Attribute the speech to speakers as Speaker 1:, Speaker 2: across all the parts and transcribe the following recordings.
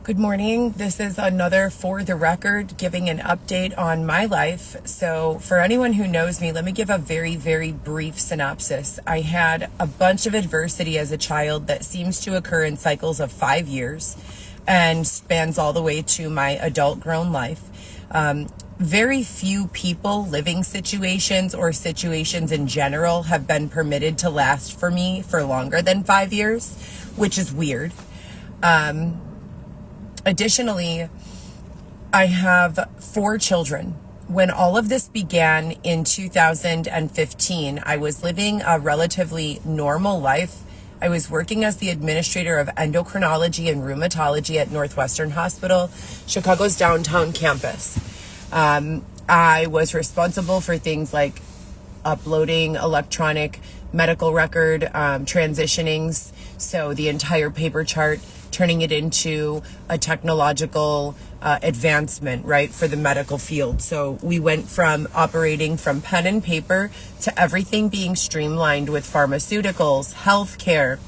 Speaker 1: Good morning. This is another For the Record, giving an update on my life. So for anyone who knows me, let me give a very, very brief synopsis. I had a bunch of adversity as a child that seems to occur in cycles of 5 years and spans all the way to my adult grown life. Very few people, living situations, or situations in general have been permitted to last for me for longer than 5 years, which is weird. Additionally, I have 4 children. When all of this began in 2015, I was living a relatively normal life. I was working as the administrator of endocrinology and rheumatology at Northwestern Hospital, Chicago's downtown campus. I was responsible for things like uploading electronic medical record transitionings, so the entire paper chart, turning it into a technological advancement, right, for the medical field. So we went from operating from pen and paper to everything being streamlined with pharmaceuticals, healthcare,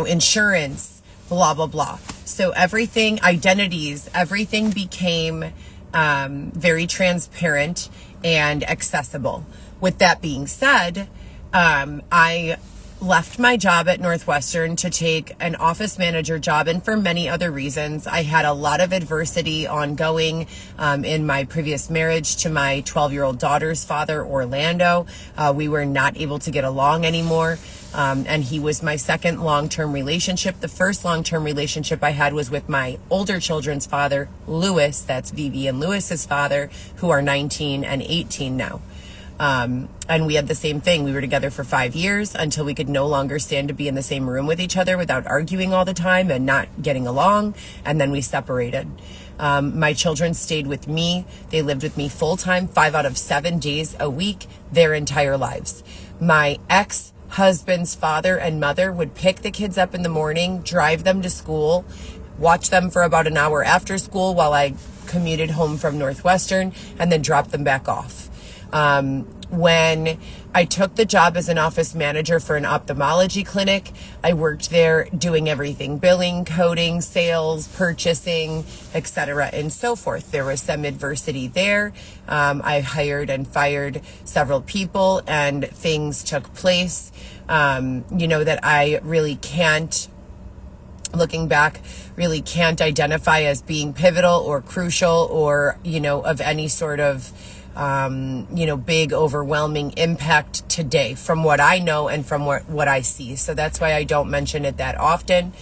Speaker 1: insurance, blah, blah, blah. So everything, identities, everything became very transparent and accessible. With that being said, I left my job at Northwestern to take an office manager job, and for many other reasons. I had a lot of adversity ongoing in my previous marriage to my 12-year-old daughter's father, Orlando. We were not able to get along anymore, and he was my second long-term relationship. The first long-term relationship I had was with my older children's father, Lewis. That's Vivi and Lewis's father, who are 19 and 18 now. And we had the same thing. We were together for 5 years until we could no longer stand to be in the same room with each other without arguing all the time and not getting along. And then we separated. My children stayed with me. They lived with me full time, 5 out of 7 days a week, their entire lives. My ex-husband's father and mother would pick the kids up in the morning, drive them to school, watch them for about an hour after school while I commuted home from Northwestern, and then drop them back off. When I took the job as an office manager for an ophthalmology clinic, I worked there doing everything: billing, coding, sales, purchasing, etc., and so forth. There was some adversity there. I hired and fired several people, and things took place, that I really can't, looking back, really can't identify as being pivotal or crucial or, of any sort of big overwhelming impact today from what I know and from what I see. So that's why I don't mention it that often.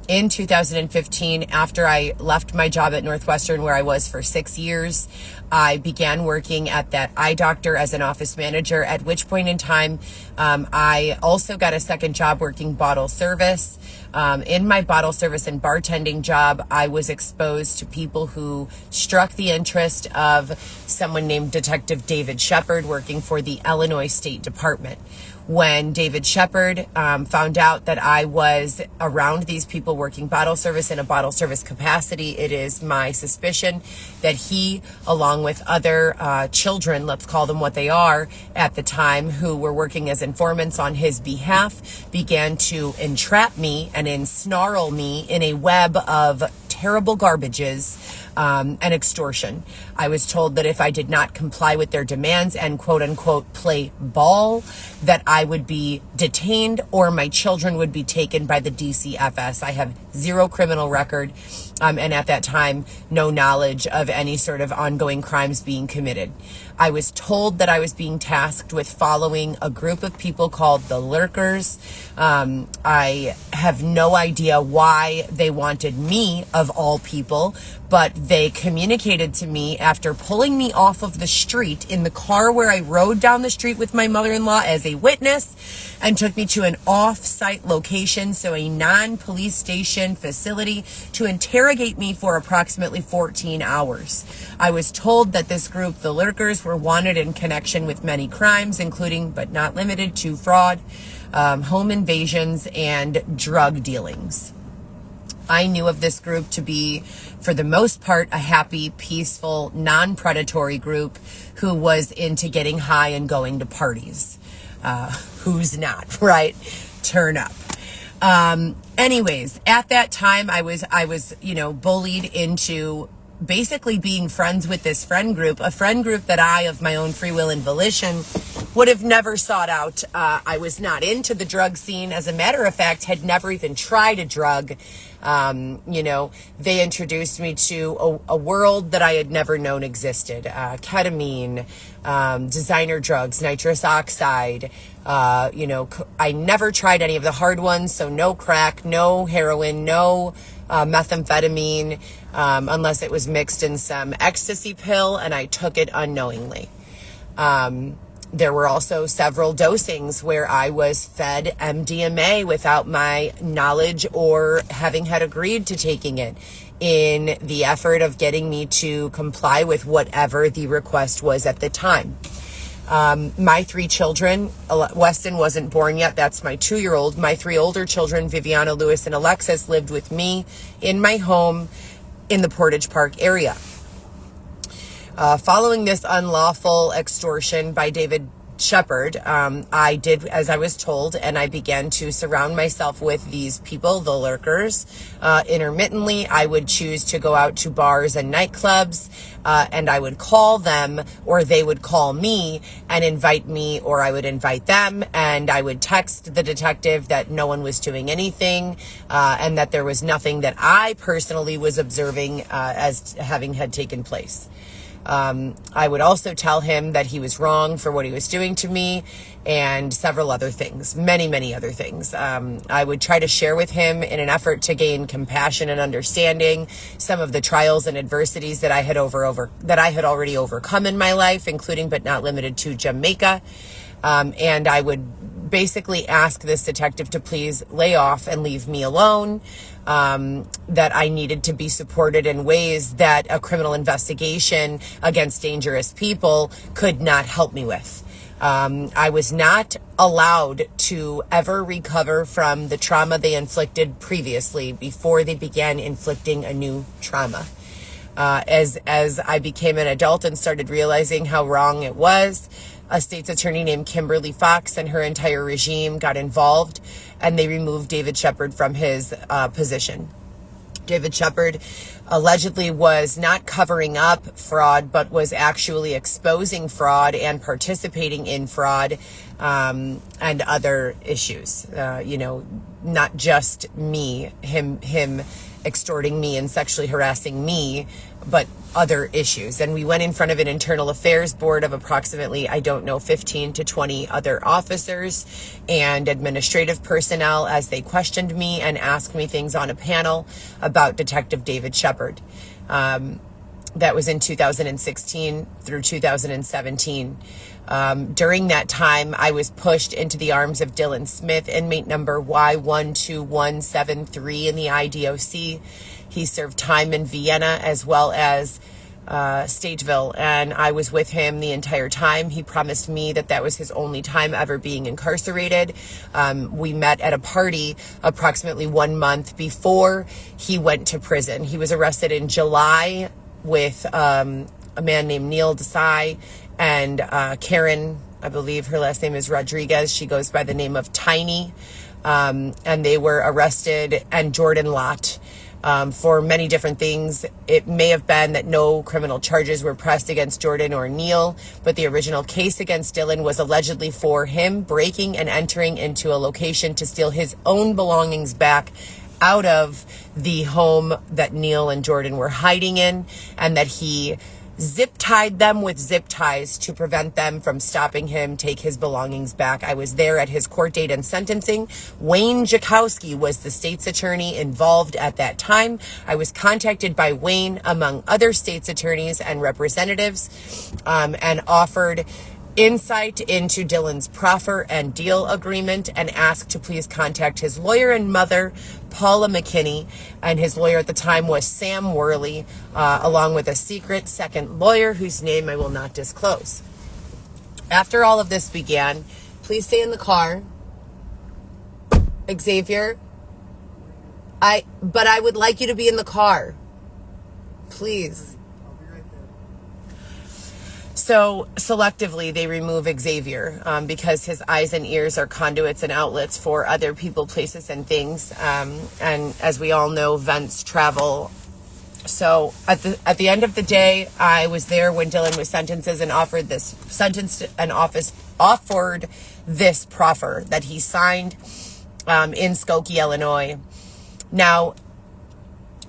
Speaker 1: In 2015, after I left my job at Northwestern, where I was for 6 years, I began working at that eye doctor as an office manager, at which point in time, I also got a second job working bottle service. In my bottle service and bartending job, I was exposed to people who struck the interest of someone named Detective David Shepard, working for the Illinois State Department. When David Shepard found out that I was around these people working bottle service in a bottle service capacity, it is my suspicion that he, along with other children, let's call them what they are at the time, who were working as informants on his behalf, began to entrap me and ensnarl me in a web of terrible garbages and extortion. I was told that if I did not comply with their demands and quote unquote play ball, that I would be detained or my children would be taken by the DCFS. I have 0 criminal record, and at that time, no knowledge of any sort of ongoing crimes being committed. I was told that I was being tasked with following a group of people called the Lurkers. I have no idea why they wanted me, of all people, but they communicated to me after pulling me off of the street in the car where I rode down the street with my mother-in-law as a witness, and took me to an off-site location, so a non-police station facility, to interrogate me for approximately 14 hours. I was told that this group, the Lurkers, were wanted in connection with many crimes, including but not limited to fraud, home invasions, and drug dealings. I knew of this group to be, for the most part, a happy, peaceful, non-predatory group who was into getting high and going to parties. Who's not, right? Turn up. Anyways, at that time, I was, bullied into basically being friends with this friend group, a friend group that I, of my own free will and volition, would have never sought out. I was not into the drug scene. As a matter of fact, had never even tried a drug. They introduced me to a world that I had never known existed. Ketamine, designer drugs, nitrous oxide. I never tried any of the hard ones. So no crack, no heroin, no methamphetamine, unless it was mixed in some ecstasy pill, and I took it unknowingly. There were also several dosings where I was fed MDMA without my knowledge or having had agreed to taking it, in the effort of getting me to comply with whatever the request was at the time. My 3 children, Weston wasn't born yet. That's my 2-year-old. My 3 older children, Viviana, Lewis, and Alexis, lived with me in my home in the Portage Park area. Following this unlawful extortion by David Shepard, I did as I was told, and I began to surround myself with these people, the lurkers. Intermittently, I would choose to go out to bars and nightclubs, and I would call them, or they would call me and invite me, or I would invite them, and I would text the detective that no one was doing anything, and that there was nothing that I personally was observing as having had taken place. I would also tell him that he was wrong for what he was doing to me, and several other things, many, many other things. I would try to share with him, in an effort to gain compassion and understanding, some of the trials and adversities that I had already overcome in my life, including but not limited to Jamaica. And I would basically ask this detective to please lay off and leave me alone. That I needed to be supported in ways that a criminal investigation against dangerous people could not help me with. I was not allowed to ever recover from the trauma they inflicted previously before they began inflicting a new trauma. As I became an adult and started realizing how wrong it was, a state's attorney named Kimberly Fox and her entire regime got involved, and they removed David Shepard from his position. David Shepard allegedly was not covering up fraud, but was actually exposing fraud and participating in fraud, and other issues. Not just me, him extorting me and sexually harassing me, but other issues. And we went in front of an internal affairs board of approximately, 15 to 20 other officers and administrative personnel as they questioned me and asked me things on a panel about Detective David Shepard. That was in 2016 through 2017. During that time, I was pushed into the arms of Dylan Smith, inmate number Y12173 in the IDOC. He served time in Vienna as well as Stateville, and I was with him the entire time. He promised me that was his only time ever being incarcerated. We met at a party approximately 1 month before he went to prison. He was arrested in July with a man named Neil Desai and Karen, I believe her last name is Rodriguez. She goes by the name of Tiny. And they were arrested, and Jordan Lott, for many different things. It may have been that no criminal charges were pressed against Jordan or Neil, but the original case against Dylan was allegedly for him breaking and entering into a location to steal his own belongings back out of the home that Neil and Jordan were hiding in, and that he zip-tied them with zip ties to prevent them from stopping him take his belongings back. I was there at his court date and sentencing. Wayne Jakowski was the state's attorney involved at that time. I was contacted by Wayne, among other state's attorneys and representatives, and offered insight into Dylan's proffer and deal agreement, and asked to please contact his lawyer and mother, Paula McKinney, and his lawyer at the time was Sam Worley, along with a secret second lawyer whose name I will not disclose. After all of this began, please stay in the car. Xavier, but I would like you to be in the car. Please. So selectively, they remove Xavier because his eyes and ears are conduits and outlets for other people, places, and things. And as we all know, vents travel. So at the end of the day, I was there when Dylan was offered this proffer that he signed in Skokie, Illinois. Now,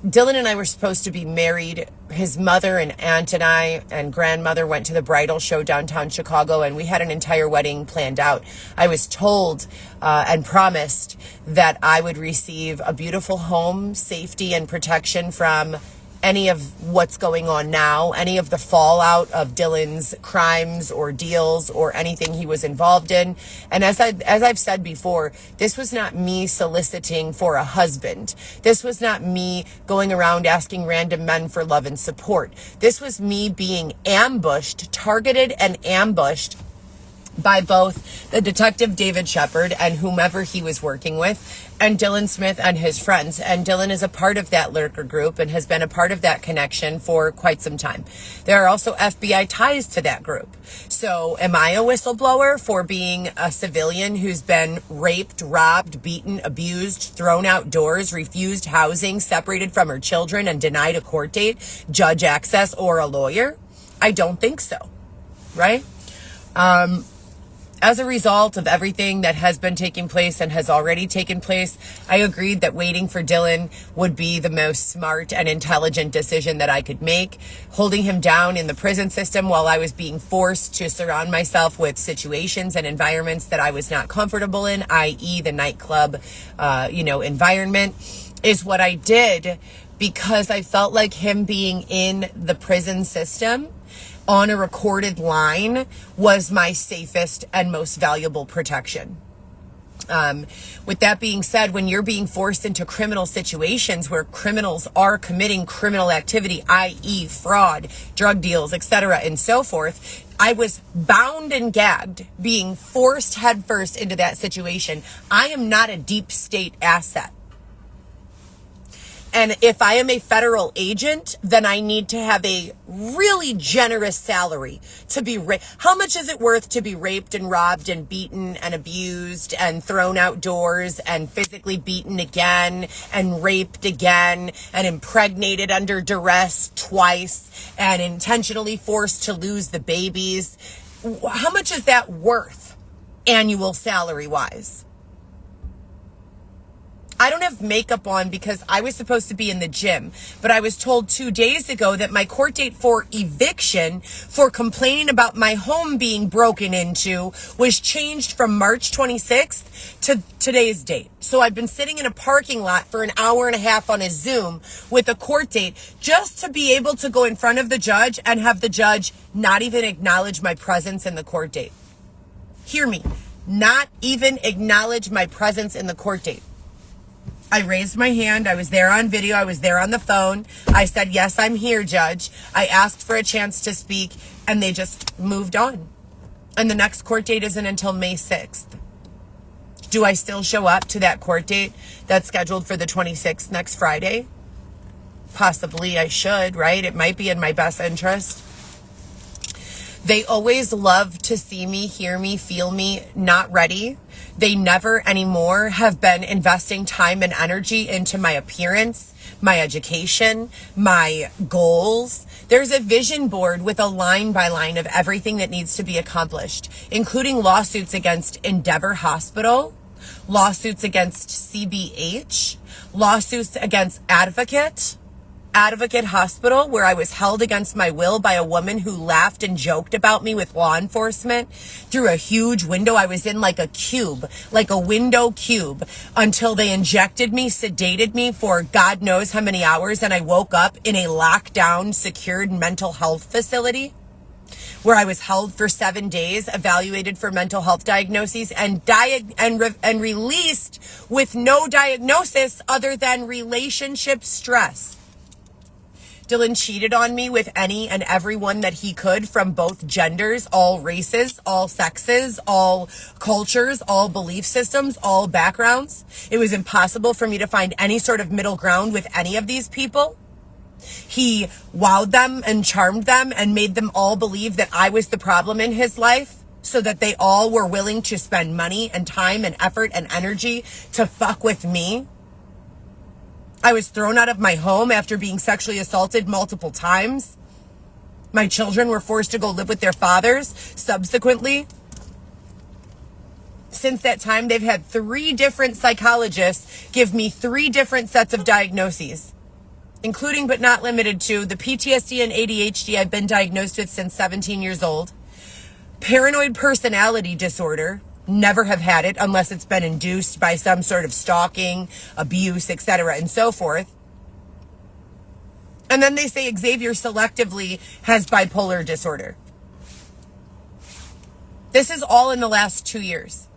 Speaker 1: Dylan and I were supposed to be married. His mother and aunt and I and grandmother went to the bridal show downtown Chicago, and we had an entire wedding planned out. I was told and promised that I would receive a beautiful home, safety, and protection from any of what's going on now, any of the fallout of Dylan's crimes or deals or anything he was involved in. And as I've said before, this was not me soliciting for a husband. This was not me going around asking random men for love and support. This was me being ambushed, targeted and ambushed by both the detective David Shepard and whomever he was working with, and Dylan Smith and his friends. And Dylan is a part of that lurker group and has been a part of that connection for quite some time. There are also FBI ties to that group. So am I a whistleblower for being a civilian who's been raped, robbed, beaten, abused, thrown outdoors, refused housing, separated from her children, and denied a court date, judge access, or a lawyer? I don't think so, right? As a result of everything that has been taking place and has already taken place, I agreed that waiting for Dylan would be the most smart and intelligent decision that I could make. Holding him down in the prison system while I was being forced to surround myself with situations and environments that I was not comfortable in, i.e. the nightclub, environment, is what I did because I felt like him being in the prison system on a recorded line was my safest and most valuable protection. With that being said, when you're being forced into criminal situations where criminals are committing criminal activity, i.e. fraud, drug deals, etc., and so forth, I was bound and gagged, being forced headfirst into that situation. I am not a deep state asset. And if I am a federal agent, then I need to have a really generous salary to be How much is it worth to be raped and robbed and beaten and abused and thrown outdoors and physically beaten again and raped again and impregnated under duress twice and intentionally forced to lose the babies? How much is that worth annual salary wise? I don't have makeup on because I was supposed to be in the gym, but I was told 2 days ago that my court date for eviction for complaining about my home being broken into was changed from March 26th to today's date. So I've been sitting in a parking lot for an hour and a half on a Zoom with a court date just to be able to go in front of the judge and have the judge not even acknowledge my presence in the court date. Hear me, not even acknowledge my presence in the court date. I raised my hand. I was there on video. I was there on the phone. I said, yes, I'm here, Judge. I asked for a chance to speak, and they just moved on. And the next court date isn't until May 6th. Do I still show up to that court date that's scheduled for the 26th next Friday? Possibly I should, right? It might be in my best interest. They always love to see me, hear me, feel me, not ready. They never anymore have been investing time and energy into my appearance, my education, my goals. There's a vision board with a line by line of everything that needs to be accomplished, including lawsuits against Endeavor Hospital, lawsuits against CBH, lawsuits against Advocate Hospital, where I was held against my will by a woman who laughed and joked about me with law enforcement through a huge window. I was in like a cube, like a window cube, until they injected me, sedated me for God knows how many hours, and I woke up in a lockdown, secured mental health facility where I was held for 7 days, evaluated for mental health diagnoses, and released with no diagnosis other than relationship stress. Dylan cheated on me with any and everyone that he could from both genders, all races, all sexes, all cultures, all belief systems, all backgrounds. It was impossible for me to find any sort of middle ground with any of these people. He wowed them and charmed them and made them all believe that I was the problem in his life, so that they all were willing to spend money and time and effort and energy to fuck with me. I was thrown out of my home after being sexually assaulted multiple times. My children were forced to go live with their fathers subsequently. Since that time, they've had 3 different psychologists give me 3 different sets of diagnoses, including but not limited to the PTSD and ADHD I've been diagnosed with since 17 years old, paranoid personality disorder, never have had it unless it's been induced by some sort of stalking, abuse, etc., and so forth. And then they say Xavier selectively has bipolar disorder. This is all in the last 2 years.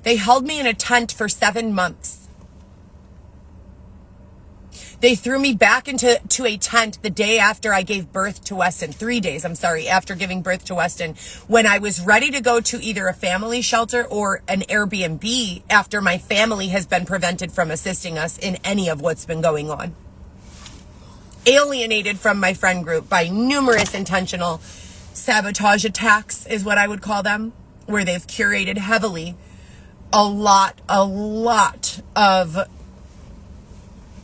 Speaker 1: They held me in a tent for 7 months. They threw me back into a tent the day after I gave birth to Weston. 3 days, after giving birth to Weston, when I was ready to go to either a family shelter or an Airbnb after my family has been prevented from assisting us in any of what's been going on. Alienated from my friend group by numerous intentional sabotage attacks is what I would call them, where they've curated heavily a lot of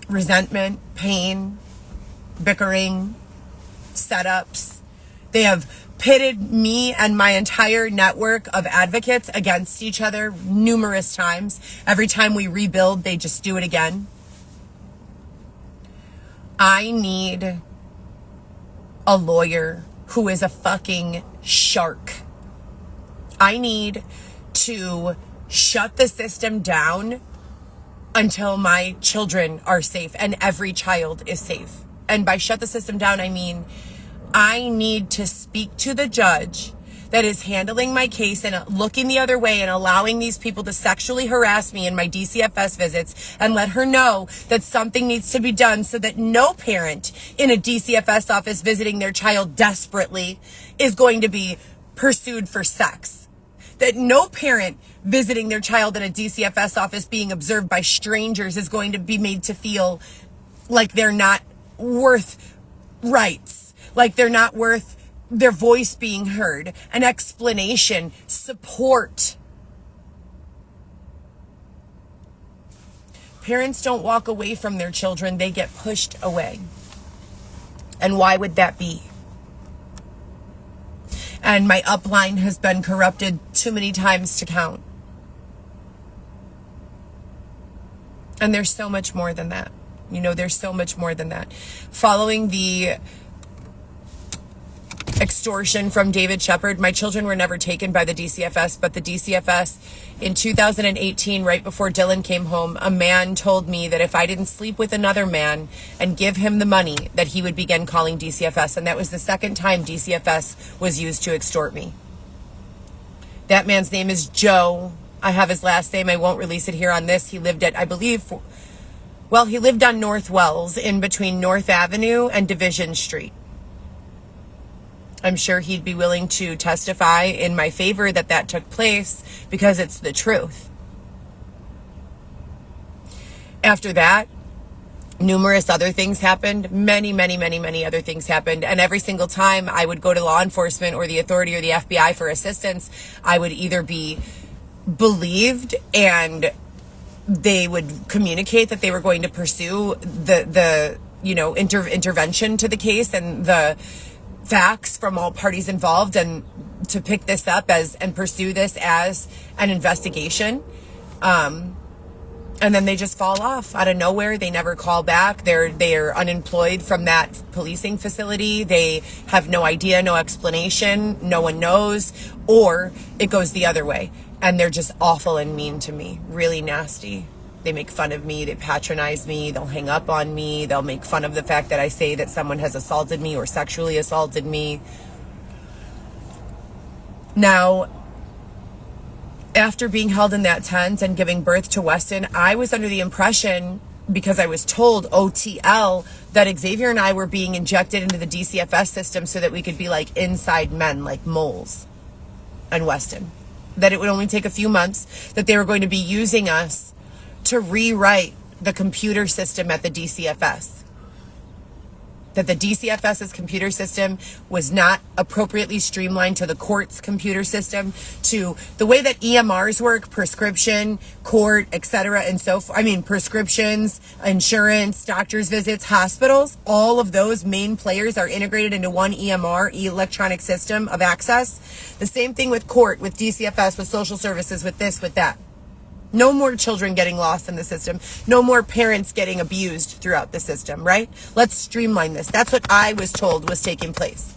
Speaker 1: resentment, pain, bickering, setups. They have pitted me and my entire network of advocates against each other numerous times. Every time we rebuild, they just do it again. I need a lawyer who is a fucking shark. I need to shut the system down until my children are safe and every child is safe. And by shut the system down, I mean I need to speak to the judge that is handling my case and looking the other way and allowing these people to sexually harass me in my DCFS visits, and let her know that something needs to be done so that no parent in a DCFS office visiting their child desperately is going to be pursued for sex. That no parent visiting their child in a DCFS office being observed by strangers is going to be made to feel like they're not worth rights, like they're not worth their voice being heard, an explanation, support. Parents don't walk away from their children, they get pushed away. And why would that be? And my upline has been corrupted too many times to count. And there's so much more than that. There's so much more than that. Following the extortion from David Shepard, my children were never taken by the DCFS, but the DCFS in 2018, right before Dylan came home, a man told me that if I didn't sleep with another man and give him the money, that he would begin calling DCFS. And that was the second time DCFS was used to extort me. That man's name is Joe. I have his last name. I won't release it here on this. He lived at, he lived on North Wells in between North Avenue and Division Street. I'm sure he'd be willing to testify in my favor that took place, because it's the truth. After that, numerous other things happened. Many other things happened. And every single time I would go to law enforcement or the authority or the FBI for assistance, I would either be believed and they would communicate that they were going to pursue the intervention to the case and the facts from all parties involved, and to pick this up and pursue this as an investigation. And then they just fall off out of nowhere. They never call back. They're unemployed from that policing facility. They have no idea, no explanation. No one knows, or it goes the other way. And they're just awful and mean to me, really nasty. They make fun of me. They patronize me. They'll hang up on me. They'll make fun of the fact that I say that someone has assaulted me or sexually assaulted me. Now, after being held in that tent and giving birth to Weston, I was under the impression, because I was told OTL, that Xavier and I were being injected into the DCFS system so that we could be like inside men, like moles, and Weston. That it would only take a few months, that they were going to be using us to rewrite the computer system at the DCFS. that the DCFS's computer system was not appropriately streamlined to the court's computer system, to the way that EMRs work, prescription, court, etc. and so forth. I mean, prescriptions, insurance, doctor's visits, hospitals, all of those main players are integrated into one EMR, electronic system of access. The same thing with court, with DCFS, with social services, with this, with that. No more children getting lost in the system. No more parents getting abused throughout the system, right? Let's streamline this. That's what I was told was taking place.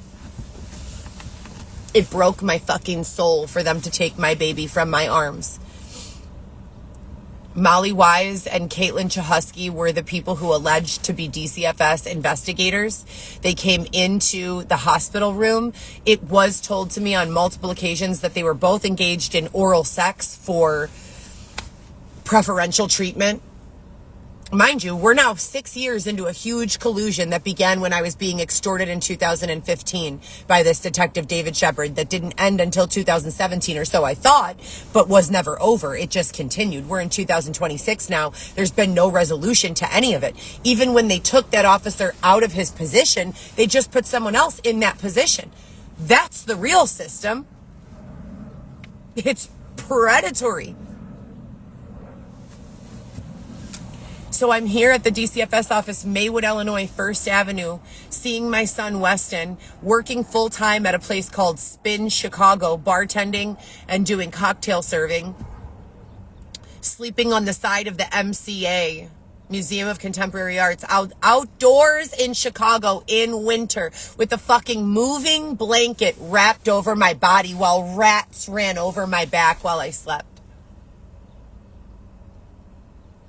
Speaker 1: It broke my fucking soul for them to take my baby from my arms. Molly Wise and Caitlin Chahusky were the people who alleged to be DCFS investigators. They came into the hospital room. It was told to me on multiple occasions that they were both engaged in oral sex for preferential treatment. Mind you, we're now 6 years into a huge collusion that began when I was being extorted in 2015 by this detective David Shepard that didn't end until 2017 or so, I thought, but was never over. It just continued. We're in 2026 now. There's been no resolution to any of it. Even when they took that officer out of his position, they just put someone else in that position. That's the real system. It's predatory. So I'm here at the DCFS office, Maywood, Illinois, 1st Avenue, seeing my son, Weston, working full-time at a place called Spin Chicago, bartending and doing cocktail serving, sleeping on the side of the MCA, Museum of Contemporary Arts, outdoors in Chicago in winter with a fucking moving blanket wrapped over my body while rats ran over my back while I slept.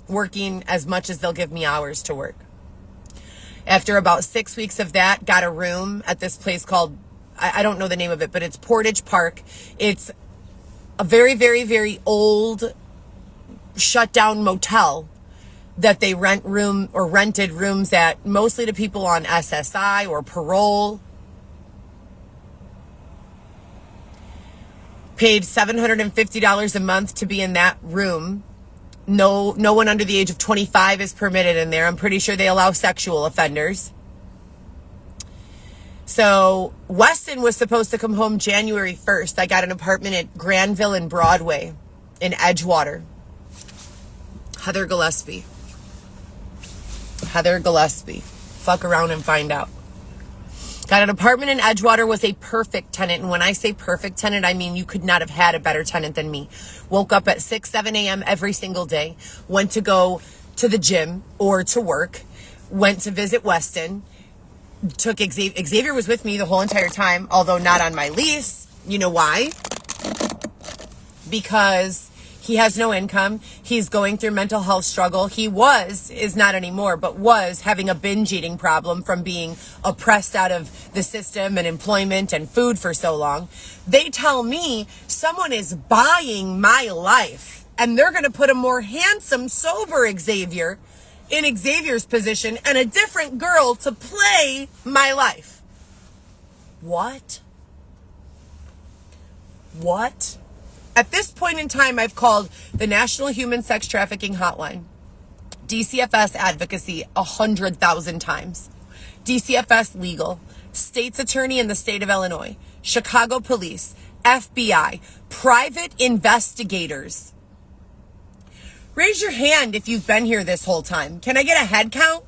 Speaker 1: Working as much as they'll give me hours to work. After about 6 weeks of that, got a room at this place called, I don't know the name of it, but it's Portage Park. It's a very, very, very old shut down motel that they rented rooms at, mostly to people on SSI or parole. Paid $750 a month to be in that room. No one under the age of 25 is permitted in there. I'm pretty sure they allow sexual offenders. So Weston was supposed to come home January 1st. I got an apartment at Granville and Broadway in Edgewater. Heather Gillespie. Fuck around and find out. Got an apartment in Edgewater, was a perfect tenant. And when I say perfect tenant, I mean you could not have had a better tenant than me. Woke up at 6, 7 a.m. every single day. Went to go to the gym or to work. Went to visit Weston. Took Xavier was with me the whole entire time, although not on my lease. You know why? Because he has no income. He's going through mental health struggle. He is not anymore, but was having a binge eating problem from being oppressed out of the system and employment and food for so long. They tell me someone is buying my life and they're going to put a more handsome, sober Xavier in Xavier's position and a different girl to play my life. What? At this point in time, I've called the National Human Sex Trafficking Hotline, DCFS Advocacy 100,000 times, DCFS Legal, State's Attorney in the state of Illinois, Chicago Police, FBI, private investigators. Raise your hand if you've been here this whole time. Can I get a head count?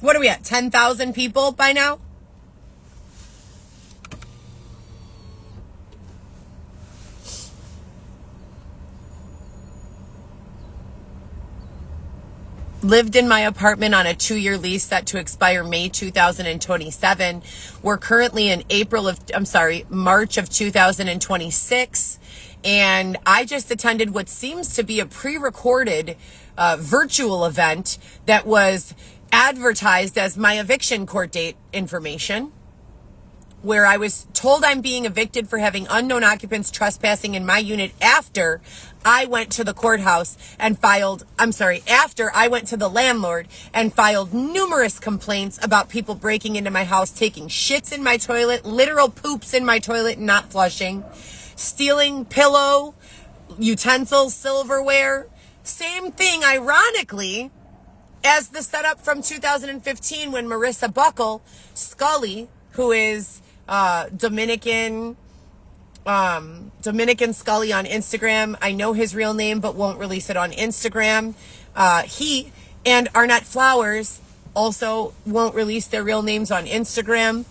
Speaker 1: What are we at, 10,000 people by now? Lived in my apartment on a 2-year lease set to expire May 2027. We're currently in March of 2026. And I just attended what seems to be a pre-recorded virtual event that was advertised as my eviction court date information, where I was told I'm being evicted for having unknown occupants trespassing in my unit after I went to the courthouse and after I went to the landlord and filed numerous complaints about people breaking into my house, taking shits in my toilet, literal poops in my toilet, not flushing, stealing pillow, utensils, silverware. Same thing, ironically, as the setup from 2015 when Marissa Buckle, Scully, who is Dominican Scully on Instagram. I know his real name, but won't release it on Instagram. He and Arnett Flowers also won't release their real names on Instagram.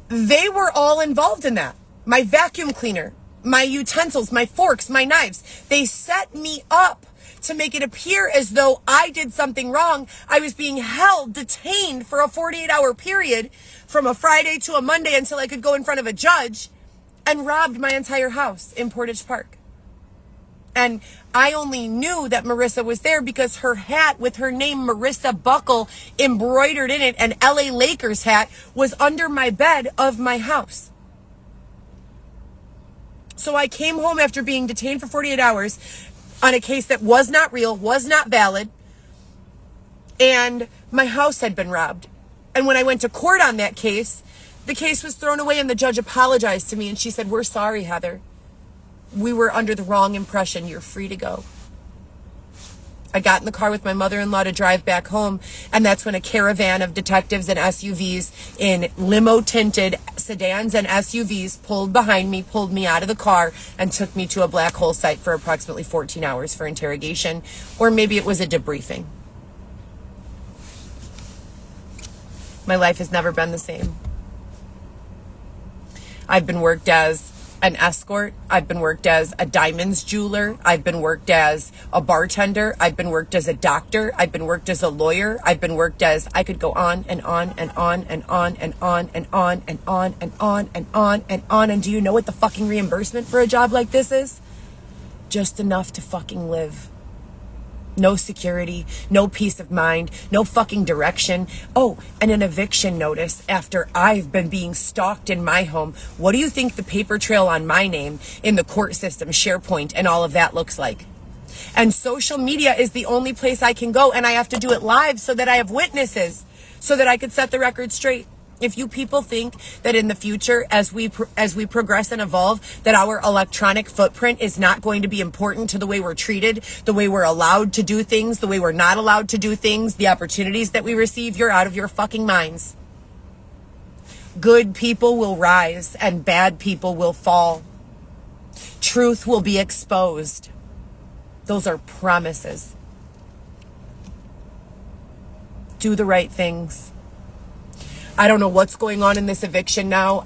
Speaker 1: They were all involved in that. My vacuum cleaner, my utensils, my forks, my knives. They set me up to make it appear as though I did something wrong. I was being held, detained for a 48-hour period from a Friday to a Monday until I could go in front of a judge, and robbed my entire house in Portage Park. And I only knew that Marissa was there because her hat with her name Marissa Buckle embroidered in it, and LA Lakers hat, was under my bed of my house. So I came home after being detained for 48 hours on a case that was not real, was not valid, and my house had been robbed. And when I went to court on that case, the case was thrown away and the judge apologized to me and she said, "We're sorry, Heather. We were under the wrong impression. You're free to go." I got in the car with my mother-in-law to drive back home, and that's when a caravan of detectives and SUVs in limo-tinted sedans and SUVs pulled behind me, pulled me out of the car, and took me to a black hole site for approximately 14 hours for interrogation, or maybe it was a debriefing. My life has never been the same. I've been worked as an escort. I've been worked as a diamonds jeweler. I've been worked as a bartender. I've been worked as a doctor. I've been worked as a lawyer. I've been worked as, I could go on and on and on and on and on and on and on and on and on and on. And do you know what the fucking reimbursement for a job like this is? Just enough to fucking live. No security, no peace of mind, no fucking direction. Oh, and an eviction notice after I've been being stalked in my home. What do you think the paper trail on my name in the court system, SharePoint, and all of that looks like? And social media is the only place I can go, and I have to do it live so that I have witnesses, so that I could set the record straight. If you people think that in the future, as we progress and evolve, that our electronic footprint is not going to be important to the way we're treated, the way we're allowed to do things, the way we're not allowed to do things, the opportunities that we receive, you're out of your fucking minds. Good people will rise and bad people will fall. Truth will be exposed. Those are promises. Do the right things. I don't know what's going on in this eviction now.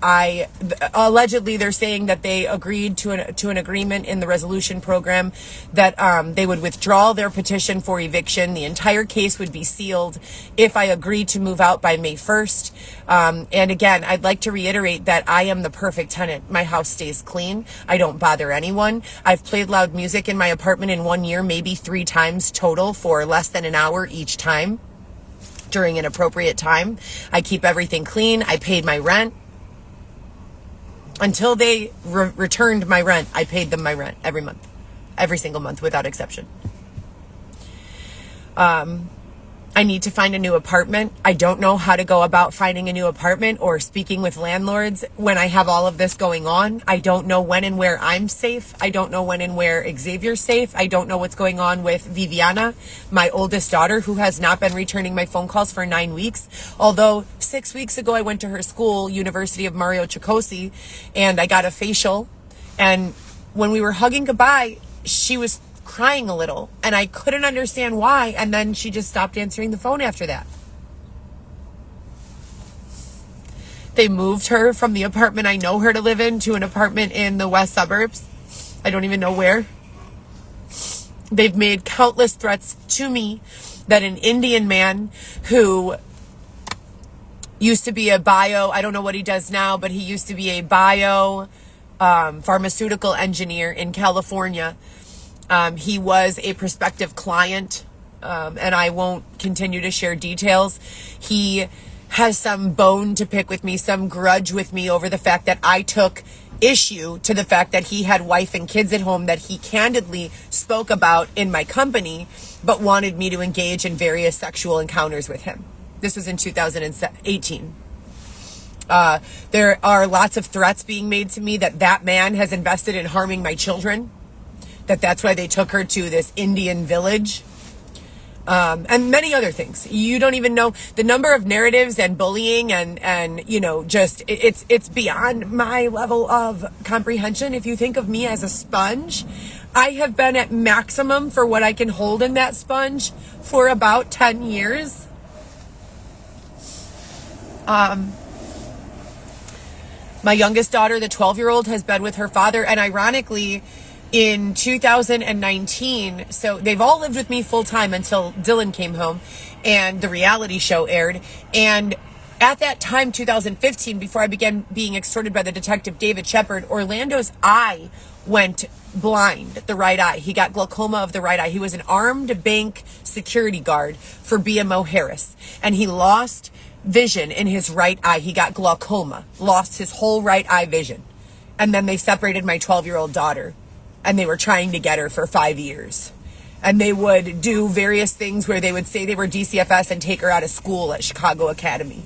Speaker 1: Allegedly, they're saying that they agreed to an agreement in the resolution program that they would withdraw their petition for eviction. The entire case would be sealed if I agree to move out by May 1st. And again, I'd like to reiterate that I am the perfect tenant. My house stays clean. I don't bother anyone. I've played loud music in my apartment in 1 year, maybe 3 times total for less than an hour each time. During an appropriate time. I keep everything clean. I paid my rent. Until they returned my rent, I paid them my rent every month. Every single month without exception. I need to find a new apartment. I don't know how to go about finding a new apartment or speaking with landlords when I have all of this going on. I don't know when and where I'm safe. I don't know when and where Xavier's safe. I don't know what's going on with Viviana, my oldest daughter, who has not been returning my phone calls for 9 weeks. Although 6 weeks ago I went to her school, University of Mario Cicosi, and I got a facial. And when we were hugging goodbye, she was crying a little, and I couldn't understand why, and then she just stopped answering the phone after that. They moved her from the apartment I know her to live in to an apartment in the west suburbs. I don't even know where. They've made countless threats to me that an Indian man who used to be a I don't know what he does now, but he used to be a pharmaceutical engineer in California. He was a prospective client, and I won't continue to share details. He has some bone to pick with me, some grudge with me over the fact that I took issue to the fact that he had wife and kids at home that he candidly spoke about in my company, but wanted me to engage in various sexual encounters with him. This was in 2018. There are lots of threats being made to me that man has invested in harming my children. That's why they took her to this Indian village. and many other things. You don't even know the number of narratives and bullying and just it's beyond my level of comprehension. If you think of me as a sponge, I have been at maximum for what I can hold in that sponge for about 10 years. My youngest daughter, the 12-year-old, has been with her father, and ironically, in 2019, so they've all lived with me full time until Dylan came home and the reality show aired. And at that time, 2015, before I began being extorted by the detective David Shepard, Orlando's eye went blind, the right eye. He got glaucoma of the right eye. He was an armed bank security guard for BMO Harris, and he lost vision in his right eye. He got glaucoma, lost his whole right eye vision. And then they separated my 12-year-old daughter. And they were trying to get her for 5 years. And they would do various things where they would say they were DCFS and take her out of school at Chicago Academy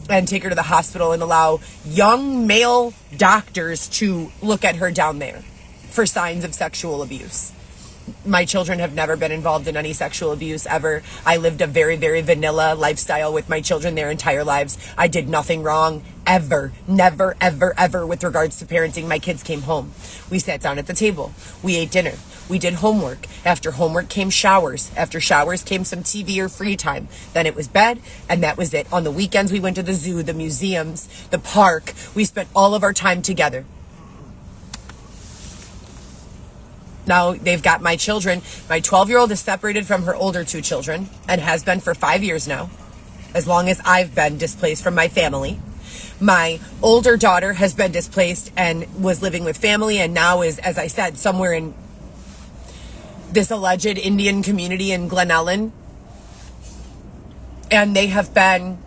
Speaker 1: and take her to the hospital and allow young male doctors to look at her down there for signs of sexual abuse. My children have never been involved in any sexual abuse ever. I lived a very, very vanilla lifestyle with my children their entire lives. I did nothing wrong ever. Never, ever, ever with regards to parenting. My kids came home. We sat down at the table. We ate dinner. We did homework. After homework came showers. After showers came some TV or free time. Then it was bed, and that was it. On the weekends, we went to the zoo, the museums, the park. We spent all of our time together. Now they've got my children. My 12-year-old is separated from her older two children and has been for 5 years now, as long as I've been displaced from my family. My older daughter has been displaced and was living with family and now is, as I said, somewhere in this alleged Indian community in Glen Ellen. And they have been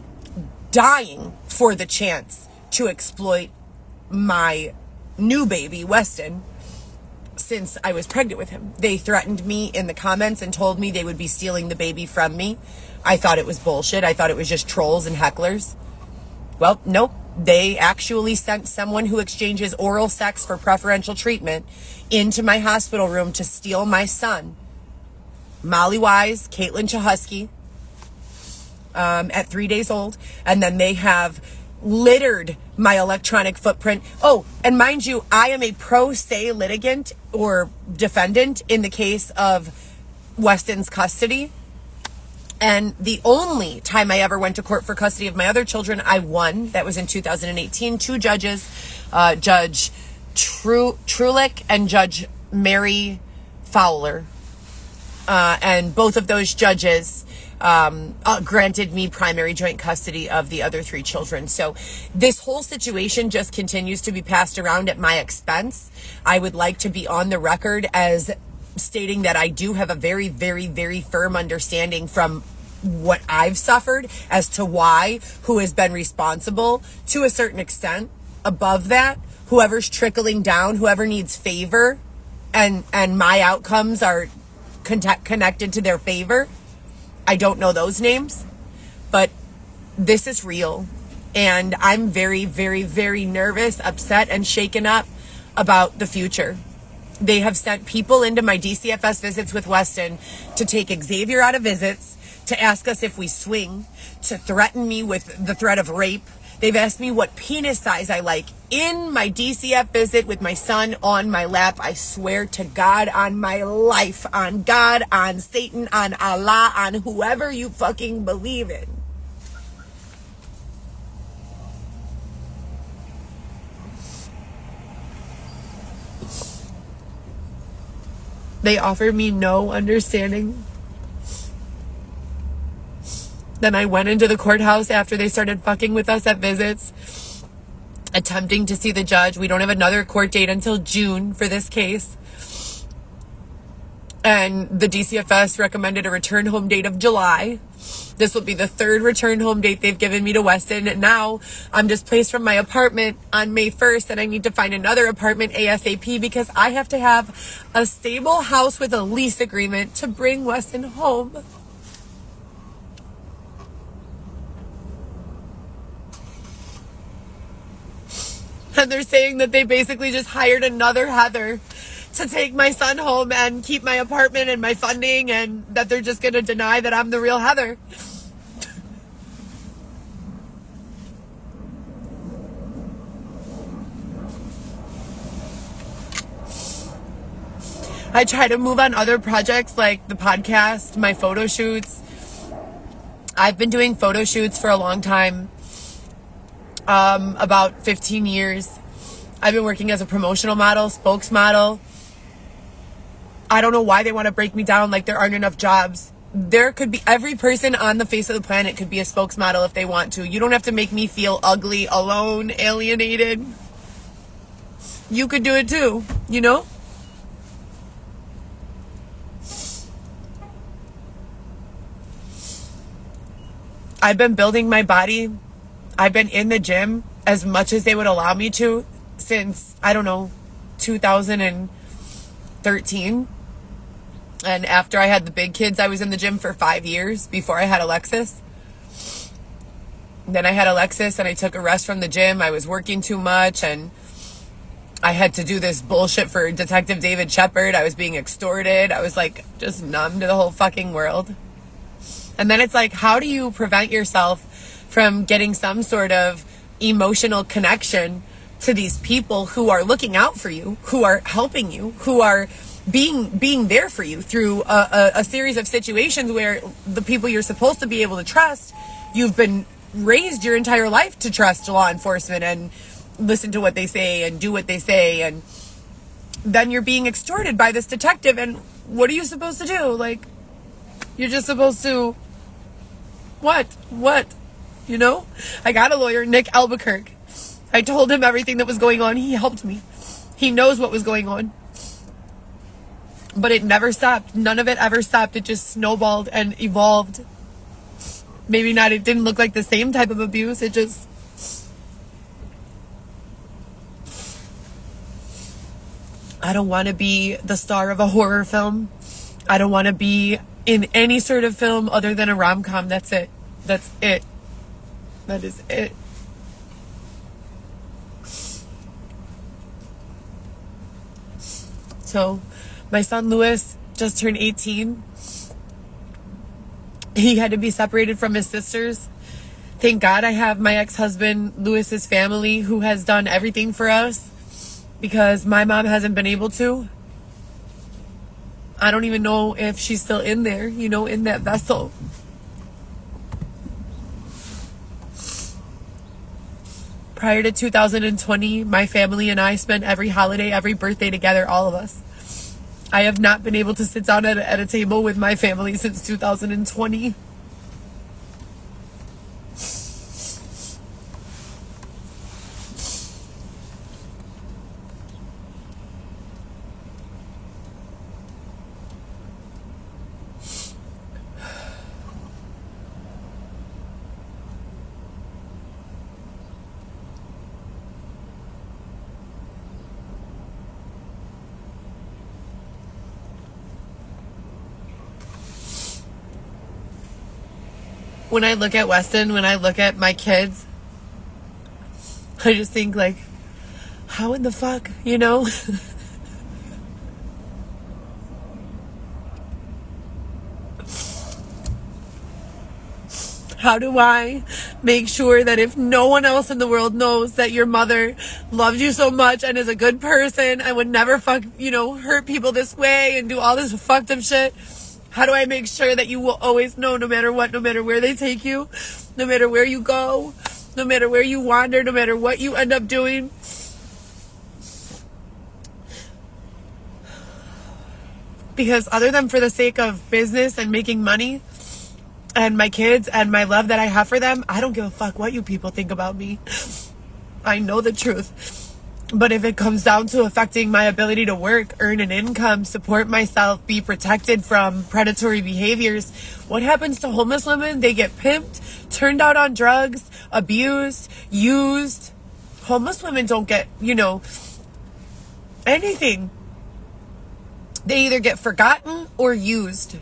Speaker 1: dying for the chance to exploit my new baby, Weston, since I was pregnant with him. They threatened me in the comments and told me they would be stealing the baby from me. I thought it was bullshit. I thought it was just trolls and hecklers. Well, nope. They actually sent someone who exchanges oral sex for preferential treatment into my hospital room to steal my son, Molly Wise, Caitlin Chahusky, at 3 days old. And then they have littered my electronic footprint. Oh, and mind you, I am a pro se litigant or defendant in the case of Weston's custody. And the only time I ever went to court for custody of my other children, I won. That was in 2018. Two judges, Judge Trulick and Judge Mary Fowler. And both of those judges granted me primary joint custody of the other three children. So this whole situation just continues to be passed around at my expense. I would like to be on the record as stating that I do have a very, very, very firm understanding from what I've suffered as to why, who has been responsible to a certain extent. Above that, whoever's trickling down, whoever needs favor, and my outcomes are connected to their favor. I don't know those names, but this is real. And I'm very, very, very nervous, upset, and shaken up about the future. They have sent people into my DCFS visits with Weston to take Xavier out of visits, to ask us if we swing, to threaten me with the threat of rape. They've asked me what penis size I like in my DCF visit with my son on my lap. I swear to God, on my life, on God, on Satan, on Allah, on whoever you fucking believe in. They offered me no understanding. Then I went into the courthouse after they started fucking with us at visits, attempting to see the judge. We don't have another court date until June for this case. And the DCFS recommended a return home date of July. This will be the third return home date they've given me to Weston. And now I'm displaced from my apartment on May 1st, and I need to find another apartment ASAP because I have to have a stable house with a lease agreement to bring Weston home. And they're saying that they basically just hired another Heather to take my son home and keep my apartment and my funding, and that they're just going to deny that I'm the real Heather. I try to move on other projects like the podcast, my photo shoots. I've been doing photo shoots for a long time, about 15 years. I've been working as a promotional model, spokesmodel. I don't know why they want to break me down like there aren't enough jobs. There could be, every person on the face of the planet could be a spokesmodel if they want to. You don't have to make me feel ugly, alone, alienated. You could do it too, you know? I've been building my body. I've been in the gym as much as they would allow me to since, I don't know, 2013. And after I had the big kids, I was in the gym for 5 years before I had Alexis. Then I had Alexis and I took a rest from the gym. I was working too much and I had to do this bullshit for Detective David Shepard. I was being extorted. I was like just numb to the whole fucking world. And then it's like, how do you prevent yourself from getting some sort of emotional connection to these people who are looking out for you, who are helping you, who are being there for you through a series of situations where the people you're supposed to be able to trust, you've been raised your entire life to trust law enforcement and listen to what they say and do what they say, and then you're being extorted by this detective, and what are you supposed to do? Like, you're just supposed to what you know? I got a lawyer, Nick Albuquerque. I told him everything that was going on. He helped me. He knows what was going on. But it never stopped. None of it ever stopped. It just snowballed and evolved. Maybe not, it didn't look like the same type of abuse. It just... I don't want to be the star of a horror film. I don't want to be in any sort of film other than a rom-com. That's it. That's it. That is it. So, my son Lewis just turned 18. He had to be separated from his sisters. Thank God I have my ex-husband, Lewis's family, who has done everything for us because my mom hasn't been able to. I don't even know if she's still in there, you know, in that vessel. Prior to 2020, my family and I spent every holiday, every birthday together, all of us. I have not been able to sit down at a table with my family since 2020. When I look at Weston, when I look at my kids, I just think like, how in the fuck, you know? How do I make sure that if no one else in the world knows that your mother loves you so much and is a good person and would never hurt people this way and do all this fucked up shit? How do I make sure that you will always know, no matter what, no matter where they take you, no matter where you go, no matter where you wander, no matter what you end up doing? Because other than for the sake of business and making money and my kids and my love that I have for them, I don't give a fuck what you people think about me. I know the truth. But if it comes down to affecting my ability to work, earn an income, support myself, be protected from predatory behaviors, what happens to homeless women? They get pimped, turned out on drugs, abused, used. Homeless women don't get, anything. They either get forgotten or used.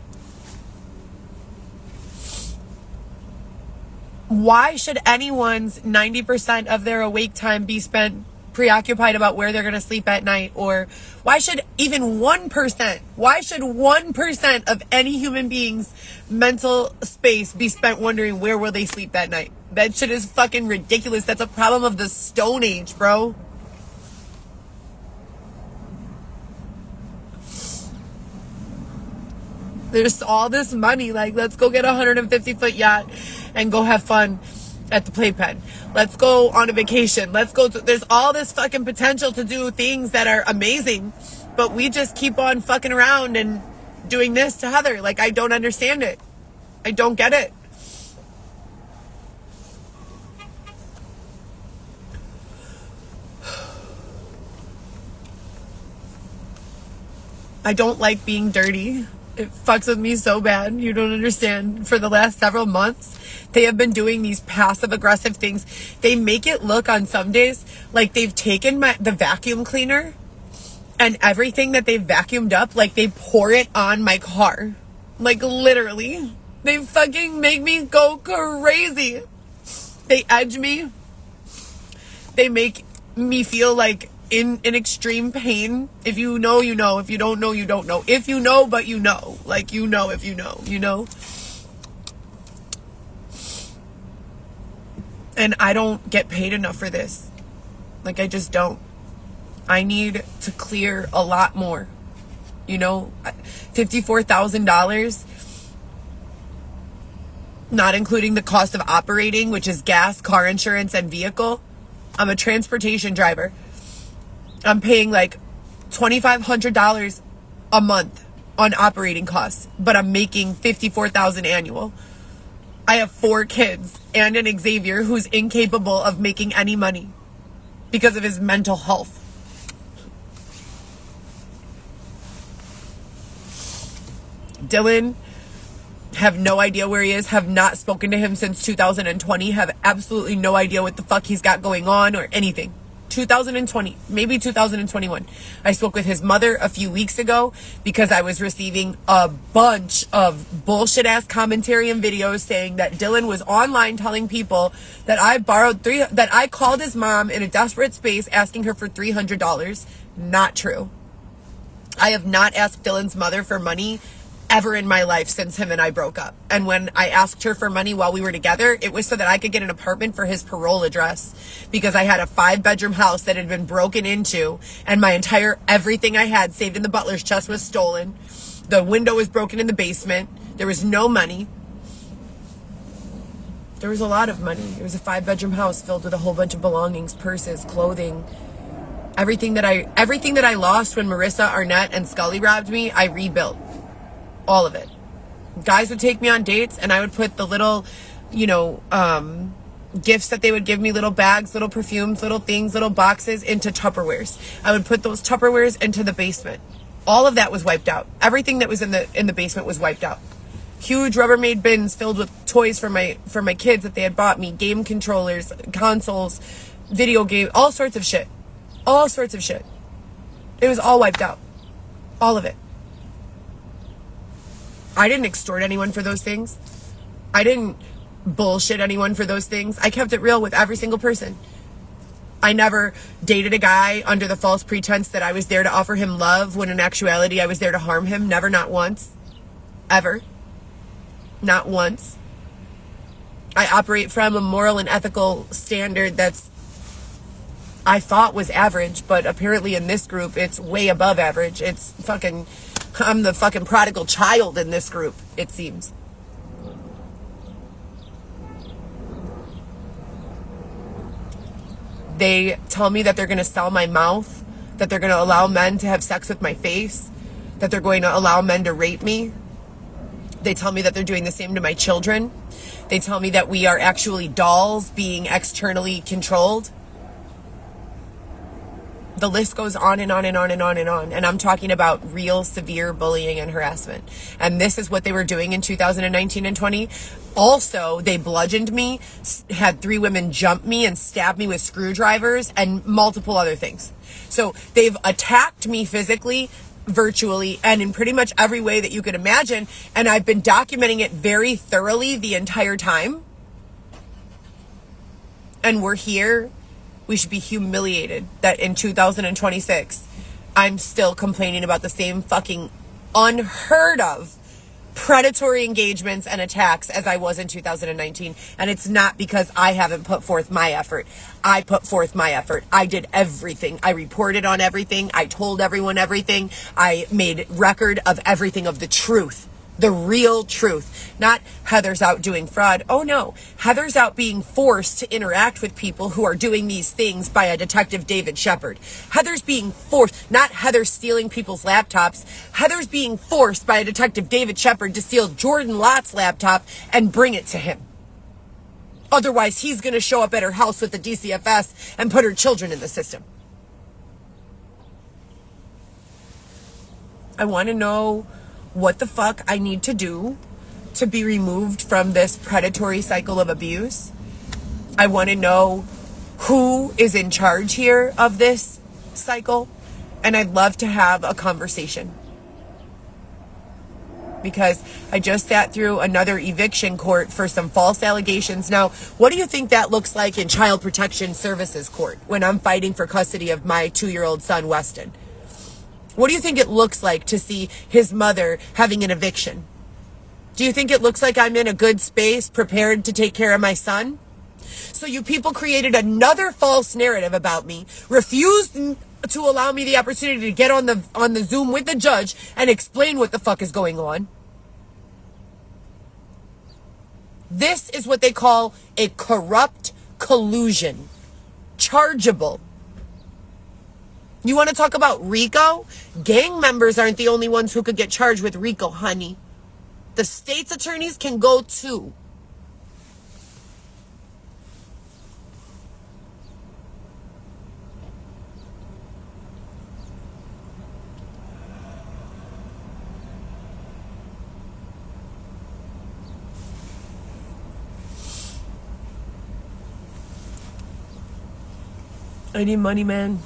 Speaker 1: Why should anyone's 90% of their awake time be spent preoccupied about where they're going to sleep at night? Or why should even 1% of any human being's mental space be spent wondering where will they sleep that night? That shit is fucking ridiculous. That's a problem of the Stone Age, bro. There's all this money. Like, let's go get a 150-foot yacht and go have fun at the playpen. Let's go on a vacation. There's all this fucking potential to do things that are amazing, but we just keep on fucking around and doing this to Heather. Like, I don't understand it. I don't get it. I don't like being dirty. It fucks with me so bad. You don't understand. For the last several months, they have been doing these passive aggressive things. They make it look on some days like they've taken the vacuum cleaner and everything that they've vacuumed up, like they pour it on my car. Like, literally. They fucking make me go crazy. They edge me. They make me feel like in extreme pain. If you know, you know. If you don't know, you don't know. If you know, but you know. Like, you know if you know, you know? And I don't get paid enough for this. Like, I just don't. I need to clear a lot more. You know? $54,000, not including the cost of operating, which is gas, car insurance, and vehicle. I'm a transportation driver. I'm paying like $2,500 a month on operating costs, but I'm making $54,000 annual. I have 4 kids and an Xavier who's incapable of making any money because of his mental health. Dylan, have no idea where he is, have not spoken to him since 2020, have absolutely no idea what the fuck he's got going on or anything. 2020, maybe 2021. I spoke with his mother a few weeks ago because I was receiving a bunch of bullshit ass commentary and videos saying that Dylan was online telling people that that I called his mom in a desperate space asking her for $300. Not true. I have not asked Dylan's mother for money ever in my life since him and I broke up. And when I asked her for money while we were together, it was so that I could get an apartment for his parole address, because I had a 5-bedroom house that had been broken into and everything I had saved in the butler's chest was stolen. The window was broken in the basement. There was no money. There was a lot of money. It was a 5-bedroom house filled with a whole bunch of belongings, purses, clothing. Everything that I lost when Marissa, Arnett, and Scully robbed me, I rebuilt. All of it. Guys would take me on dates and I would put the little, gifts that they would give me, little bags, little perfumes, little things, little boxes, into Tupperwares. I would put those Tupperwares into the basement. All of that was wiped out. Everything that was in the basement was wiped out. Huge Rubbermaid bins filled with toys for my kids that they had bought me, game controllers, consoles, video game, all sorts of shit. All sorts of shit. It was all wiped out. All of it. I didn't extort anyone for those things. I didn't bullshit anyone for those things. I kept it real with every single person. I never dated a guy under the false pretense that I was there to offer him love, when in actuality I was there to harm him. Never, not once. Ever. Not once. I operate from a moral and ethical standard that's, I thought was average, but apparently in this group it's way above average. I'm the fucking prodigal child in this group, it seems. They tell me that they're going to sell my mouth, that they're going to allow men to have sex with my face, that they're going to allow men to rape me. They tell me that they're doing the same to my children. They tell me that we are actually dolls being externally controlled. The list goes on and on and on and on and on. And I'm talking about real severe bullying and harassment. And this is what they were doing in 2019 and 20. Also, they bludgeoned me, had 3 women jump me and stab me with screwdrivers and multiple other things. So they've attacked me physically, virtually, and in pretty much every way that you could imagine. And I've been documenting it very thoroughly the entire time. And we're here We should be humiliated that in 2026, I'm still complaining about the same fucking unheard of predatory engagements and attacks as I was in 2019. And it's not because I haven't put forth my effort. I put forth my effort. I did everything. I reported on everything. I told everyone everything. I made record of everything, of the truth. The real truth. Not Heather's out doing fraud. Oh no. Heather's out being forced to interact with people who are doing these things by a Detective David Shepard. Heather's being forced, not Heather stealing people's laptops. Heather's being forced by a Detective David Shepard to steal Jordan Lott's laptop and bring it to him. Otherwise, he's going to show up at her house with the DCFS and put her children in the system. I want to know what the fuck I need to do to be removed from this predatory cycle of abuse. I want to know who is in charge here of this cycle, and I'd love to have a conversation. Because I just sat through another eviction court for some false allegations. Now, what do you think that looks like in Child Protection Services court when I'm fighting for custody of my 2-year-old son, Weston? What do you think it looks like to see his mother having an eviction? Do you think it looks like I'm in a good space, prepared to take care of my son? So you people created another false narrative about me, refused to allow me the opportunity to get on the Zoom with the judge and explain what the fuck is going on. This is what they call a corrupt collusion. Chargeable. You want to talk about RICO? Gang members aren't the only ones who could get charged with RICO, honey. The state's attorneys can go too. I need money, man.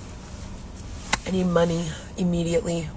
Speaker 1: I need money immediately.